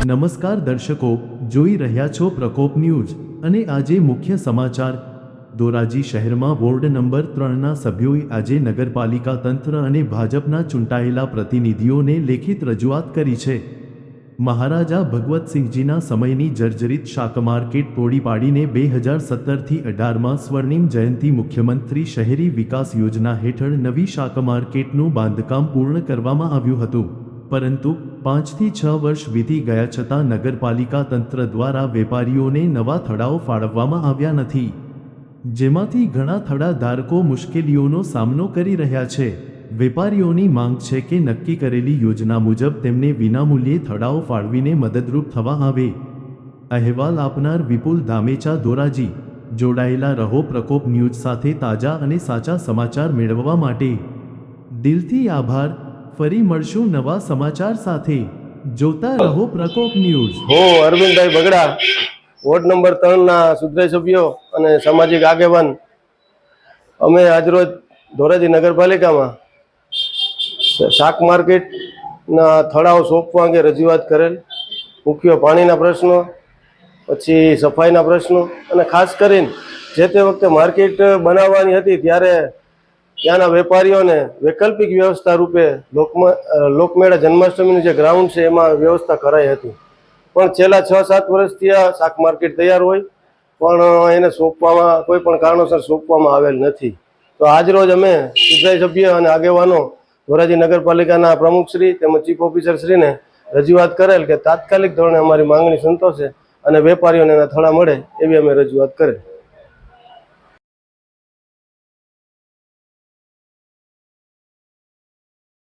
નમસ્કાર દર્શકો, જોઈ રહ્યા છો પ્રકોપ ન્યૂઝ અને આજે મુખ્ય સમાચાર। ધોરાજી શહેરમાં વોર્ડ નંબર 3ના સભ્યોએ આજે નગરપાલિકા તંત્ર અને ભાજપના ચૂંટાયેલા પ્રતિનિધિઓને લેખિત રજૂઆત કરી છે। મહારાજા ભગવતસિંહજીના સમયની જર્જરિત શાક માર્કેટ તોડી પાડીને 2017થી 18માં સ્વર્ણિમ જયંતિ મુખ્યમંત્રી શહેરી વિકાસ યોજના હેઠળ નવી શાક માર્કેટનું બાંધકામ પૂર્ણ કરવામાં આવ્યું હતું, પરંતુ 5 થી 6 વર્ષ વીતી ગયા છતાં નગરપાલિકા તંત્ર દ્વારા વેપારીઓને નવા થડાઓ ફાળવવામાં આવ્યા નથી, જેમાંથી ઘણા થડા ધારકો મુશ્કેલીઓનો સામનો કરી રહ્યા છે। વેપારીઓની માંગ છે કે નક્કી કરેલી યોજના મુજબ તેમને વિનામૂલ્યે થડાઓ ફાળવીને મદદરૂપ થવા આવે। અહેવાલ આપનાર વિપુલ ધામેચા, ધોરાજી। જોડાયેલા રહો પ્રકોપ ન્યૂઝ સાથે તાજા અને સાચા સમાચાર મેળવવા માટે। દિલથી આભાર। ફરી મળશું નવા સમાચાર સાથે। જોતા રહો પ્રકોપ ન્યૂઝ। હું અરવિંદભાઈ બગડા, વોર્ડ નંબર 3ના સુધરાઈ સભ્યો અને સામાજિક આગેવાન, અમે આજરોજ ધોરાજી નગરપાલિકામાં શાક માર્કેટના થડાઓ સોંપવા અંગે રજૂઆત કરેલ। મુખ્ય પાણીના પ્રશ્નો, પછી સફાઈના પ્રશ્નો અને ખાસ કરીને જે તે વખતે માર્કેટ બનાવવાની હતી ત્યારે ત્યાંના વેપારીઓને વૈકલ્પિક વ્યવસ્થા રૂપે લોકમેળા જન્માષ્ટમીનું જે ગ્રાઉન્ડ છે એમાં વ્યવસ્થા કરાઈ હતી, પણ છેલ્લા 6-7 વર્ષથી આ શાક માર્કેટ તૈયાર હોય પણ એને સોંપવામાં કોઈ પણ કારણોસર સોંપવામાં આવેલ નથી। તો આજરોજ અમે સુધરાઈ સભ્ય અને આગેવાનો ધોરાજી નગરપાલિકાના પ્રમુખશ્રી તેમજ ચીફ ઓફિસરશ્રીને રજૂઆત કરેલ કે તાત્કાલિક ધોરણે અમારી માંગણી સંતોષે અને વેપારીઓને એના થડા મળે એવી અમે રજૂઆત કરેલ।